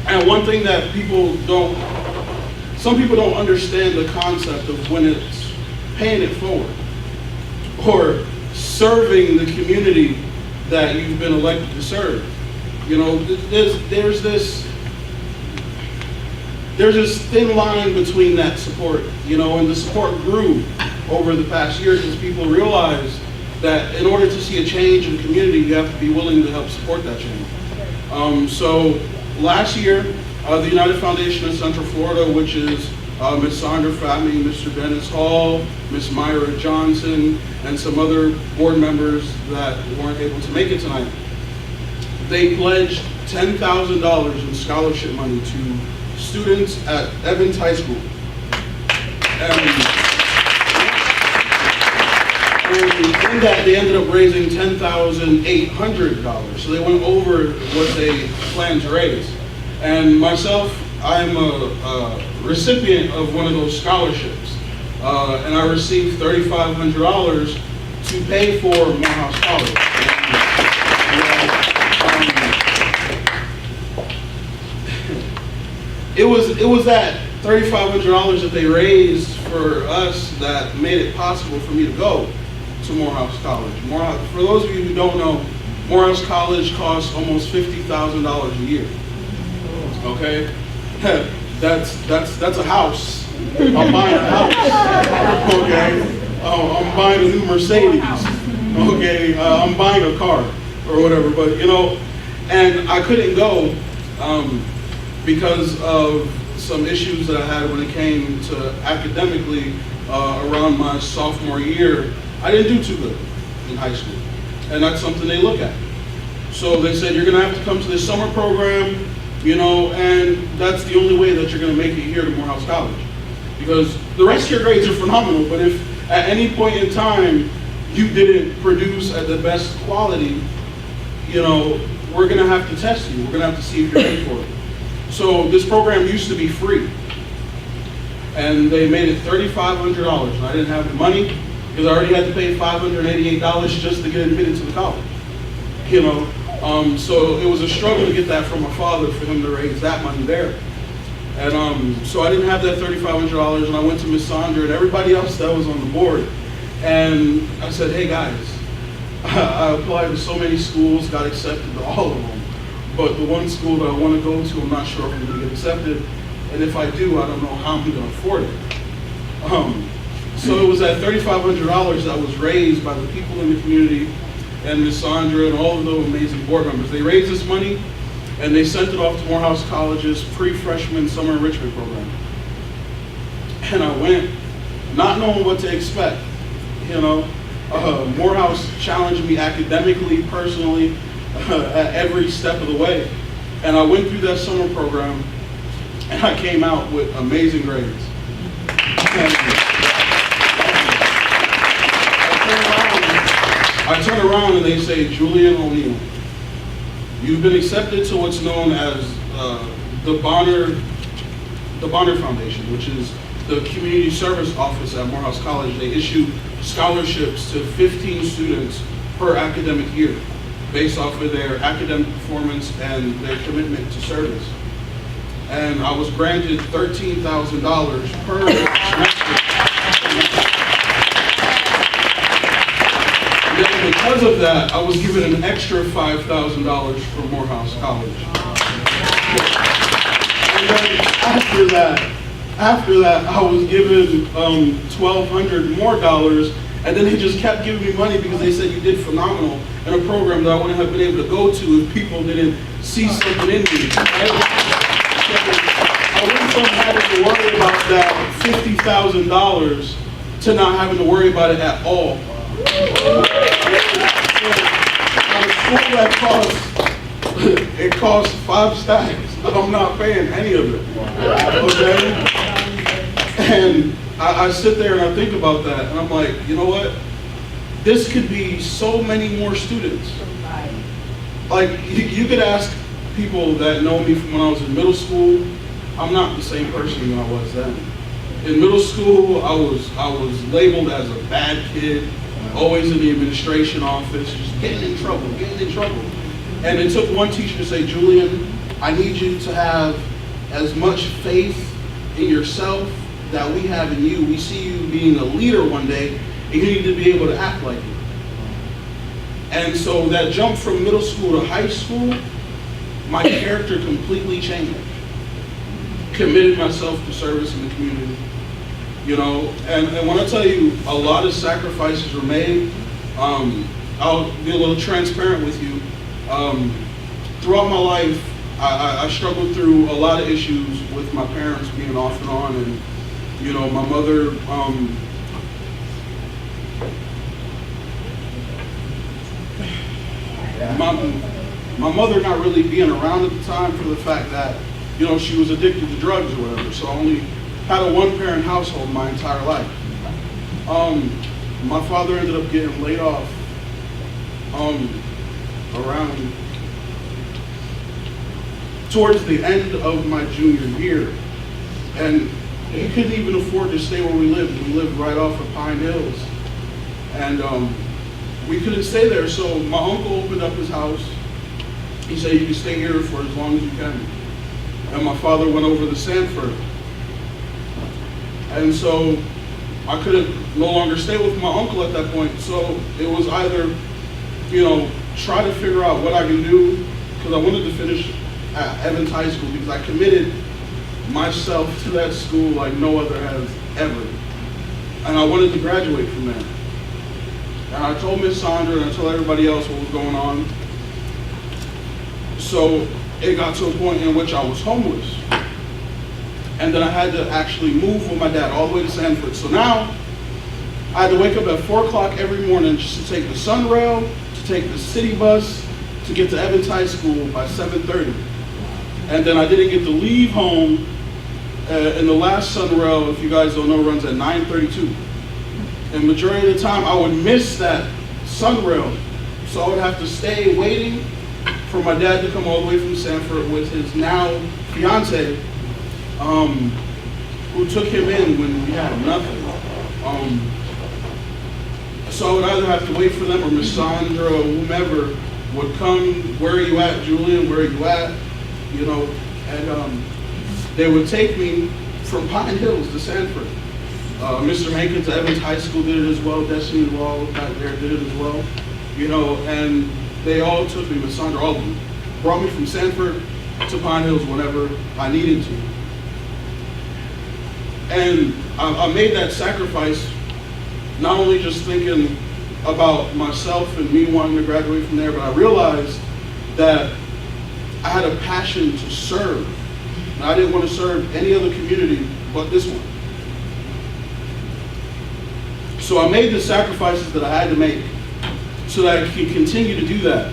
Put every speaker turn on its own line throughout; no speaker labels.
And one thing that some people don't understand the concept of when it's paying it forward or serving the community that you've been elected to serve. You know, there's this thin line between that support, you know, and the support grew over the past year because people realized that in order to see a change in the community, you have to be willing to help support that change. So last year, the United Foundation of Central Florida, which is Ms. Sandra Fatmy, Mr. Dennis Hall, Ms. Myra Johnson, and some other board members that weren't able to make it tonight, they pledged $10,000 in scholarship money to students at Evans High School. And in that, they ended up raising $10,800. So they went over what they planned to raise. And myself, I'm a recipient of one of those scholarships. And I received $3,500 to pay for Morehouse College. It was that $3,500 that they raised for us that made it possible for me to go to Morehouse College. For those of you who don't know, Morehouse College costs almost $50,000 a year. Okay, that's a house. I'm buying a house. Okay, I'm buying a new Mercedes. Okay, I'm buying a car or whatever. But you know, and I couldn't go because of some issues that I had when it came to academically around my sophomore year. I didn't do too good in high school, and that's something they look at. So they said, you're gonna have to come to this summer program, you know, and that's the only way that you're gonna make it here to Morehouse College. Because the rest of your grades are phenomenal, but if at any point in time you didn't produce at the best quality, you know, we're gonna have to test you. We're gonna have to see if you're ready for it. So this program used to be free, and they made it $3,500, and I didn't have the money because I already had to pay $588 just to get admitted to the college. You know, so it was a struggle to get that from my father for him to raise that money there. And so I didn't have that $3,500, and I went to Ms. Sandra and everybody else that was on the board, and I said, hey guys, I applied to so many schools, got accepted to all of them. But the one school that I want to go to, I'm not sure if I'm going to get accepted. And if I do, I don't know how I'm going to afford it. So it was that $3,500 that was raised by the people in the community and Ms. Sandra and all of the amazing board members. They raised this money and they sent it off to Morehouse College's pre-freshman summer enrichment program. And I went not knowing what to expect. You know, Morehouse challenged me academically, personally, at every step of the way. And I went through that summer program and I came out with amazing grades. I turn around and they say, Julian O'Neill, you've been accepted to what's known as the Bonner Foundation, which is the community service office at Morehouse College. They issue scholarships to 15 students per academic year, based off of their academic performance and their commitment to service. And I was granted $13,000 per semester. And then because of that, I was given an extra $5,000 from Morehouse College. And then after that, I was given $1,200 more, and then they just kept giving me money because they said you did phenomenal in a program that I wouldn't have been able to go to if people didn't see something in me. I went from having to worry about that $50,000 to not having to worry about it at all. A school that it costs 5 stacks. I'm not paying any of it. Okay? And I sit there and I think about that, and I'm like, you know what? This could be so many more students. Like, you could ask people that know me from when I was in middle school. I'm not the same person that I was then. In middle school, I was labeled as a bad kid, always in the administration office, just getting in trouble. And it took one teacher to say, Julian, I need you to have as much faith in yourself that we have in you. We see you being a leader one day, and you need to be able to act like it. And so that jump from middle school to high school, my character completely changed. Committed myself to service in the community. You know, and when I tell you a lot of sacrifices were made, I'll be a little transparent with you. Throughout my life, I struggled through a lot of issues with my parents being off and on, and you know, my mother, my mother not really being around at the time for the fact that, you know, she was addicted to drugs or whatever. So I only had a one-parent household my entire life. My father ended up getting laid off around towards the end of my junior year, and he couldn't even afford to stay where we lived. We lived right off of Pine Hills, and we couldn't stay there. So my uncle opened up his house. He said, "You can stay here for as long as you can." And my father went over to Sanford, and so I couldn't no longer stay with my uncle at that point. So it was either, you know, try to figure out what I can do, because I wanted to finish at Evans High School, because I committed myself to that school like no other has ever. And I wanted to graduate from there. And I told Miss Sandra and I told everybody else what was going on. So it got to a point in which I was homeless. And then I had to actually move with my dad all the way to Sanford. So now I had to wake up at 4 o'clock every morning just to take the Sunrail, to take the city bus, to get to Evans High School by 7:30. And then I didn't get to leave home, and the last Sunrail, if you guys don't know, runs at 9:32. And majority of the time I would miss that Sunrail. So I would have to stay waiting for my dad to come all the way from Sanford with his now fiance, who took him in when we had nothing. So I would either have to wait for them, or Miss Sandra or whomever would come. "Where are you at, Julian? Where are you at?" You know, and they would take me from Pine Hills to Sanford. Mr. Hankins at Evans High School did it as well. Destiny Wall back there did it as well. You know, and they all took me, Miss Sandra, all of them, brought me from Sanford to Pine Hills whenever I needed to. And I made that sacrifice, not only just thinking about myself and me wanting to graduate from there, but I realized that I had a passion to serve. And I didn't want to serve any other community but this one. So I made the sacrifices that I had to make so that I could continue to do that.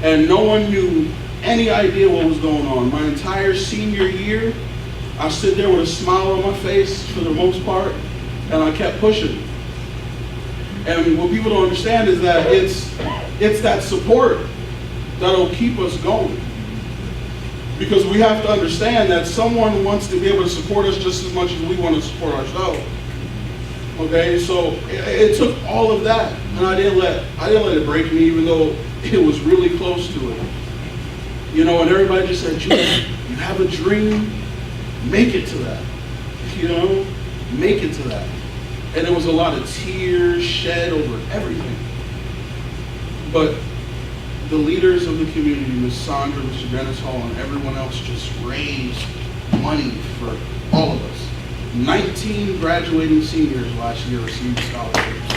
And no one knew any idea what was going on. My entire senior year, I stood there with a smile on my face for the most part, and I kept pushing. And what people don't understand is that it's that support that'll keep us going. Because we have to understand that someone wants to be able to support us just as much as we want to support ourselves. Okay, so it took all of that, and I didn't let it break me, even though it was really close to it. You know, and everybody just said, "Julian, you have a dream, make it to that. You know, make it to that." And there was a lot of tears shed over everything. But the leaders of the community, Ms. Sandra, Mr. Dennis Hall, and everyone else just raised money for all of us. 19 graduating seniors last year received scholarships.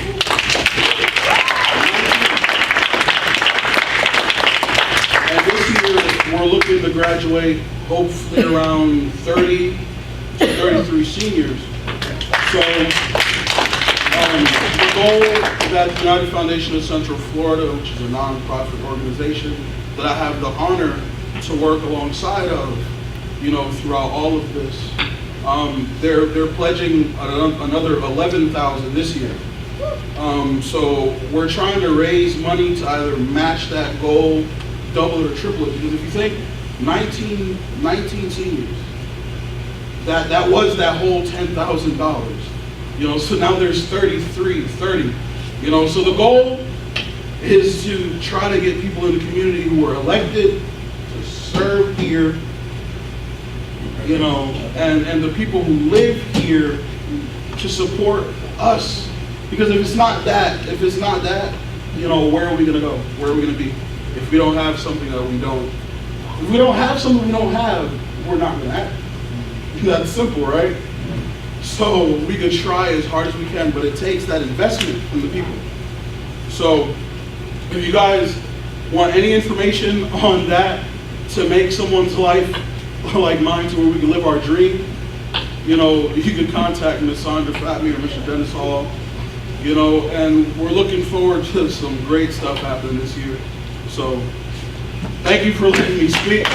And this year, we're looking to graduate hopefully around 30 to 33 seniors. So the goal that the United Foundation of Central Florida, which is a nonprofit organization that I have the honor to work alongside of, you know, throughout all of this, they're pledging another $11,000 this year. So we're trying to raise money to either match that goal, double it or triple it. Because if you think 19 seniors, that was that whole $10,000. You know, so now there's 30. You know, so the goal is to try to get people in the community who are elected to serve here, you know, and the people who live here to support us. Because if it's not that, you know, where are we gonna go? Where are we gonna be? If we don't have something that we don't, if we don't have something we don't have, we're not gonna have it. That's simple, right? So we can try as hard as we can, but it takes that investment from the people. So if you guys want any information on that to make someone's life like mine to where we can live our dream, you know, you can contact Ms. Sandra Fatme or Mr. Dennis Hall, you know, and we're looking forward to some great stuff happening this year. So thank you for letting me speak.